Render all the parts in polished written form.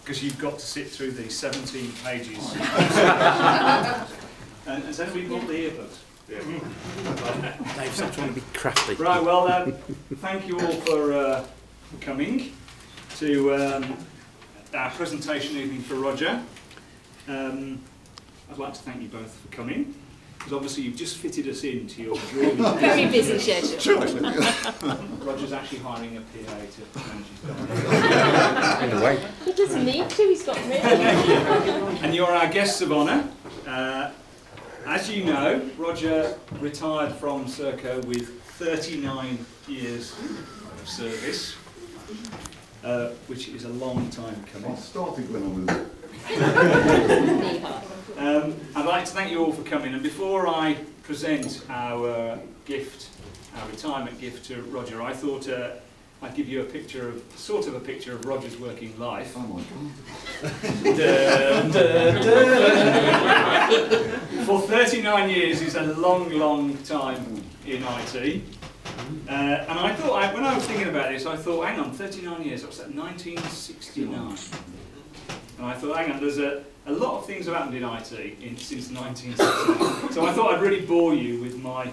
because you've got to sit through these 17 pages. And has anybody bought the earbuds? Yeah. Dave's not trying to be crafty. Right, well, thank you all for coming to our presentation evening for Roger. I'd like to thank you both for coming, because obviously you've just fitted us into your really very busy schedule. Roger's actually hiring a PA to manage his diary. In a way. He doesn't need to, he's got me. And you're our guests of honour. As you know, Roger retired from Serco with 39 years of service, which is a long time coming. I started when I was... I'd like to thank you all for coming, and before I present our gift, our retirement gift to Roger, I thought I'd give you a picture of, sort of a picture of Roger's working life. Oh my God. For 39 years is a long, long time in IT. And I thought, when I was thinking about this, I thought, hang on, 39 years, what's that, 1969? And I thought, hang on, there's a lot of things have happened in IT since 1969. So I thought I'd really bore you with my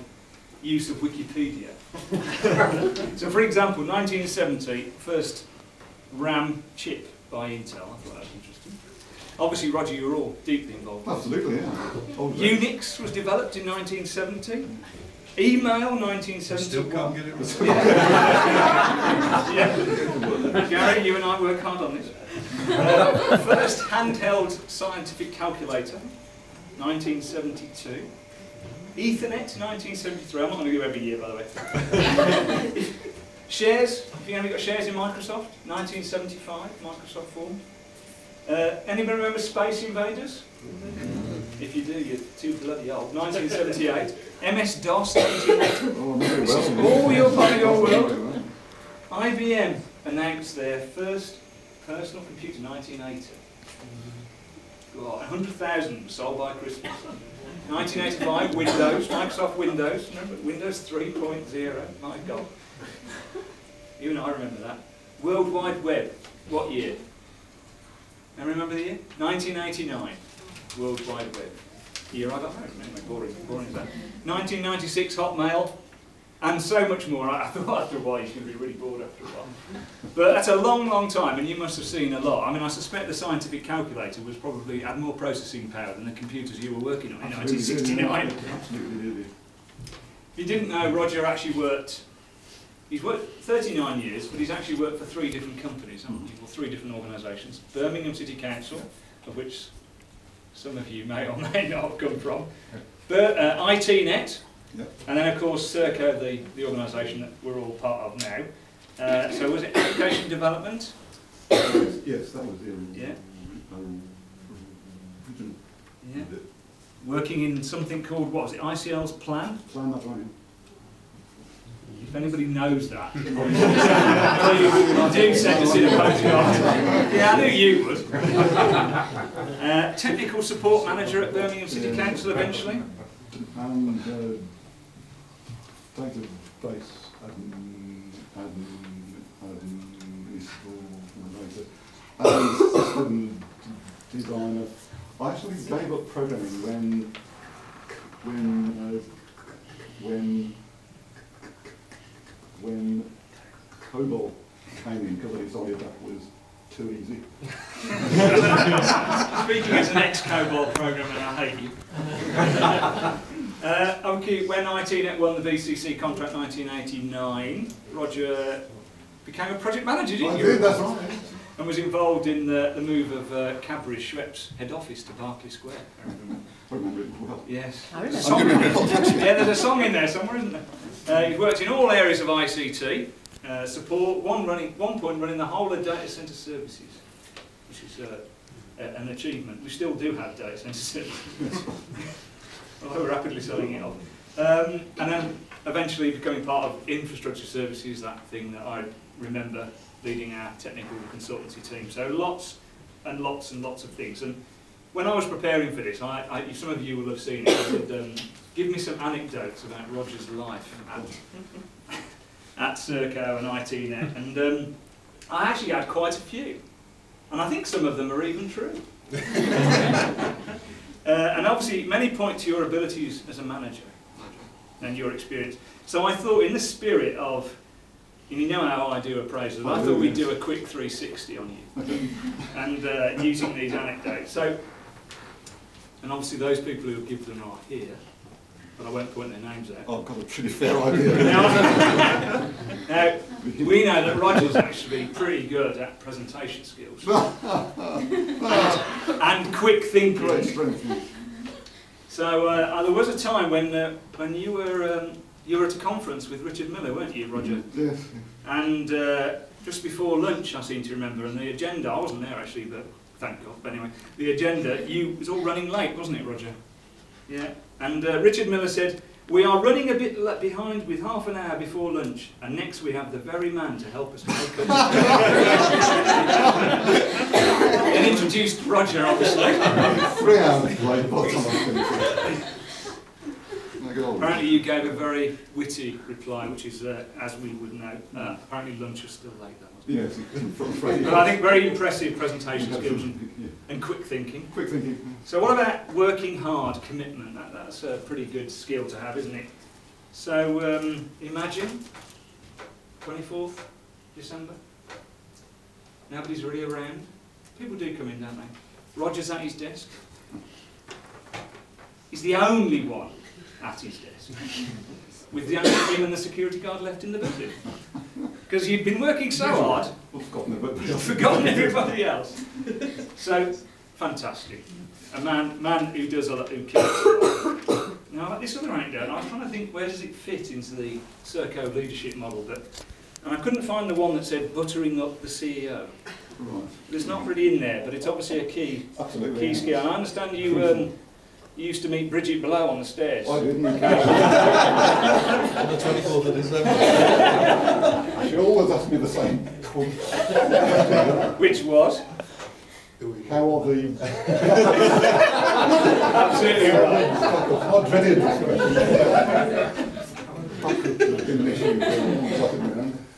use of Wikipedia. So for example, 1970, first RAM chip by Intel. I thought that was interesting. Obviously, Roger, you were all deeply involved. Absolutely, yeah. Unix was developed in 1970. Email, 1971. Still can't get it. Yeah. Gary, you and I work hard on this. First handheld scientific calculator, 1972. Ethernet, 1973. I'm not going to go every year, by the way. Shares. Have you got shares in Microsoft? 1975. Microsoft formed. Anybody remember Space Invaders? If you do, you're too bloody old. 1978. MS-DOS, 1980. Oh, very well. All your part of your world. IBM announced their first personal computer, 1980. God, 100,000 sold by Christmas. 1985, Windows, Microsoft Windows. Remember Windows 3.0? My God. Even I remember that. World Wide Web. What year? Now remember the year? 1989. World Wide Web. Year I got married. Anyway, boring as that. 1996, Hotmail. And so much more. I thought after a while you're going to be really bored after a while. But that's a long, long time, and you must have seen a lot. I mean, I suspect the scientific calculator was probably had more processing power than the computers you were working on in 1969. Absolutely did. If you didn't know, Roger actually worked, he's worked 39 years, but he's actually worked for 3 different companies, haven't he? Or 3 different organisations. Birmingham City Council, of which some of you may or may not have come from. ITnet. Yep. And then, of course, Serco, the organisation that we're all part of now. So was it application development? Yes, that was the yeah. Region. Yeah. Working in something called, what was it, ICL's Plan? Plan, that's right. If anybody knows that, do send us in a postcard. Yeah, I knew you would. Technical support manager at Birmingham City Council eventually. And database system designer. I actually gave up programming when COBOL came in, because I decided that was too easy. Speaking as an ex-COBOL programmer, I hate you. Okay, when ITnet won the VCC contract 1989, Roger became a project manager, didn't you? I did, that's right. And was involved in the move of Cadbury's Schweppes head office to Berkeley Square. I remember it well. Yes. I remember. Yeah, there's a song in there somewhere, isn't there? He's worked in all areas of ICT, support, one point running the whole of data centre services, which is an achievement. We still do have data centre services, although we're rapidly selling it off. And then eventually becoming part of infrastructure services, that thing that I remember leading our technical consultancy team. So lots and lots and lots of things. And when I was preparing for this, some of you will have seen it, I said, give me some anecdotes about Roger's life at Serco and ITnet. And I actually had quite a few. And I think some of them are even true. And obviously, many point to your abilities as a manager and your experience. So I thought, in the spirit of, and you know how I do appraisals, I thought we'd do a quick 360 on you, and using these anecdotes. So, and obviously those people who give them are here, but I won't point their names out. I've got a pretty fair idea. Now, we know that Roger's actually pretty good at presentation skills and quick thinking. Great strength. So there was a time when you were at a conference with Richard Miller, weren't you, Roger? Yes. And just before lunch, I seem to remember, and the agenda, I wasn't there actually, but thank God. But anyway, the agenda, it was all running late, wasn't it, Roger? Yeah. And Richard Miller said, "We are running a bit behind with half an hour before lunch, and next we have the very man to help us make up." And introduced Roger, obviously. 3 hours late by the time I finished. Apparently you gave a very witty reply, which is, as we would know, apparently lunch was still late, though, wasn't it? Yes, But I think very impressive presentation skills and quick thinking. Quick thinking. So what about working hard, commitment? That's a pretty good skill to have, isn't it? So imagine 24th December. Nobody's really around. People do come in, don't they? Roger's at his desk. He's the only one at his desk, with the only him and the security guard left in the building. Because you'd been working so hard, you'd forgotten everybody else. So, fantastic. A man who does a lot, who cares. Now, this other anecdote, I was trying to think, where does it fit into the Serco leadership model? And I couldn't find the one that said buttering up the CEO. Right. It's not really in there, but it's obviously a key skill. And I understand you used to meet Bridget below on the stairs. I didn't. On the 24th of December. She always asked me the same question. Which was? How are the... Absolutely right. I dreaded this question.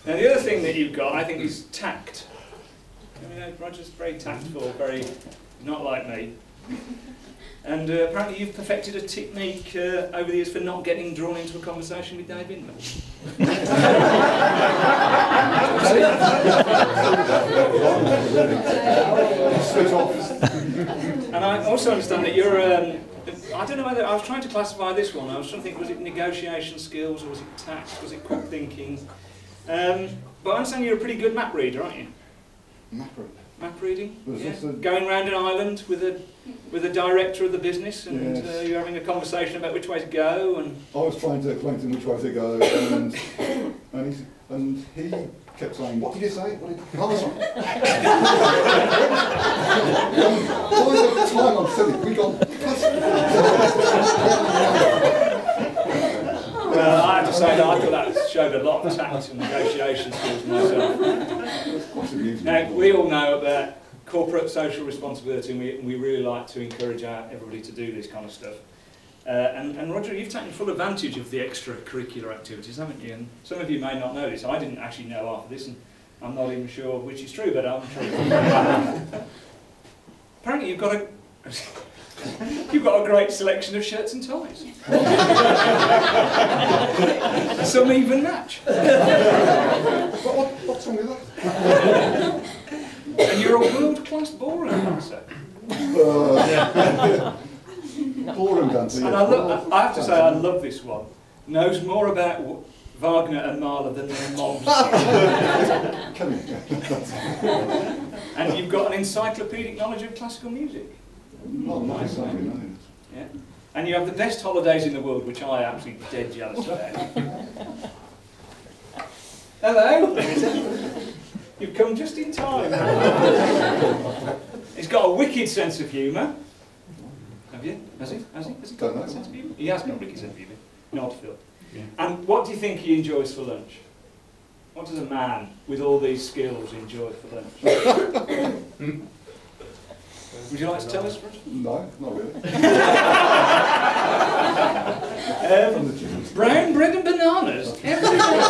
Now the other thing that you've got, I think, is tact. I mean, Roger's very tactful, very not like me. And apparently you've perfected a technique over the years for not getting drawn into a conversation with Dave Inman. Switch off. And I also understand that you're, I don't know whether, I was trying to classify this one, I was trying to think, was it negotiation skills, or was it tact, was it quick thinking? But I understand you're a pretty good map reader, aren't you? Map reading? Yeah. Going round an island with a director of the business, and yes. You're having a conversation about which way to go. And I was trying to explain to him which way to go, and he kept saying, "What did you say?" Oh, that's right. By the time I'd said it, we got. Well, I have to say that I thought that showed a lot of tact and negotiation skills myself. Now, we all know about corporate social responsibility, and we really like to encourage everybody to do this kind of stuff. And Roger, you've taken full advantage of the extracurricular activities, haven't you? And some of you may not know this. I didn't actually know after this, and I'm not even sure which is true, but I'm sure. Apparently you've got a great selection of shirts and ties. Some even match. What's wrong with that? And you're a world-class ballroom dancer. Ballroom dancer. And I have to say, I love this one. Knows more about Wagner and Mahler than their moms. And you've got an encyclopedic knowledge of classical music. Oh, nice. Yeah. And you have the best holidays in the world, which I absolutely dead jealous about. Hello. You've come just in time. He's got a wicked sense of humour. Have you? Has he? Has he got a sense of humour? He has got a wicked sense of humour. Not Phil. Yeah. And what do you think he enjoys for lunch? What does a man with all these skills enjoy for lunch? Would you like to tell us, Roger? No, not really. Brown bread and bananas every day.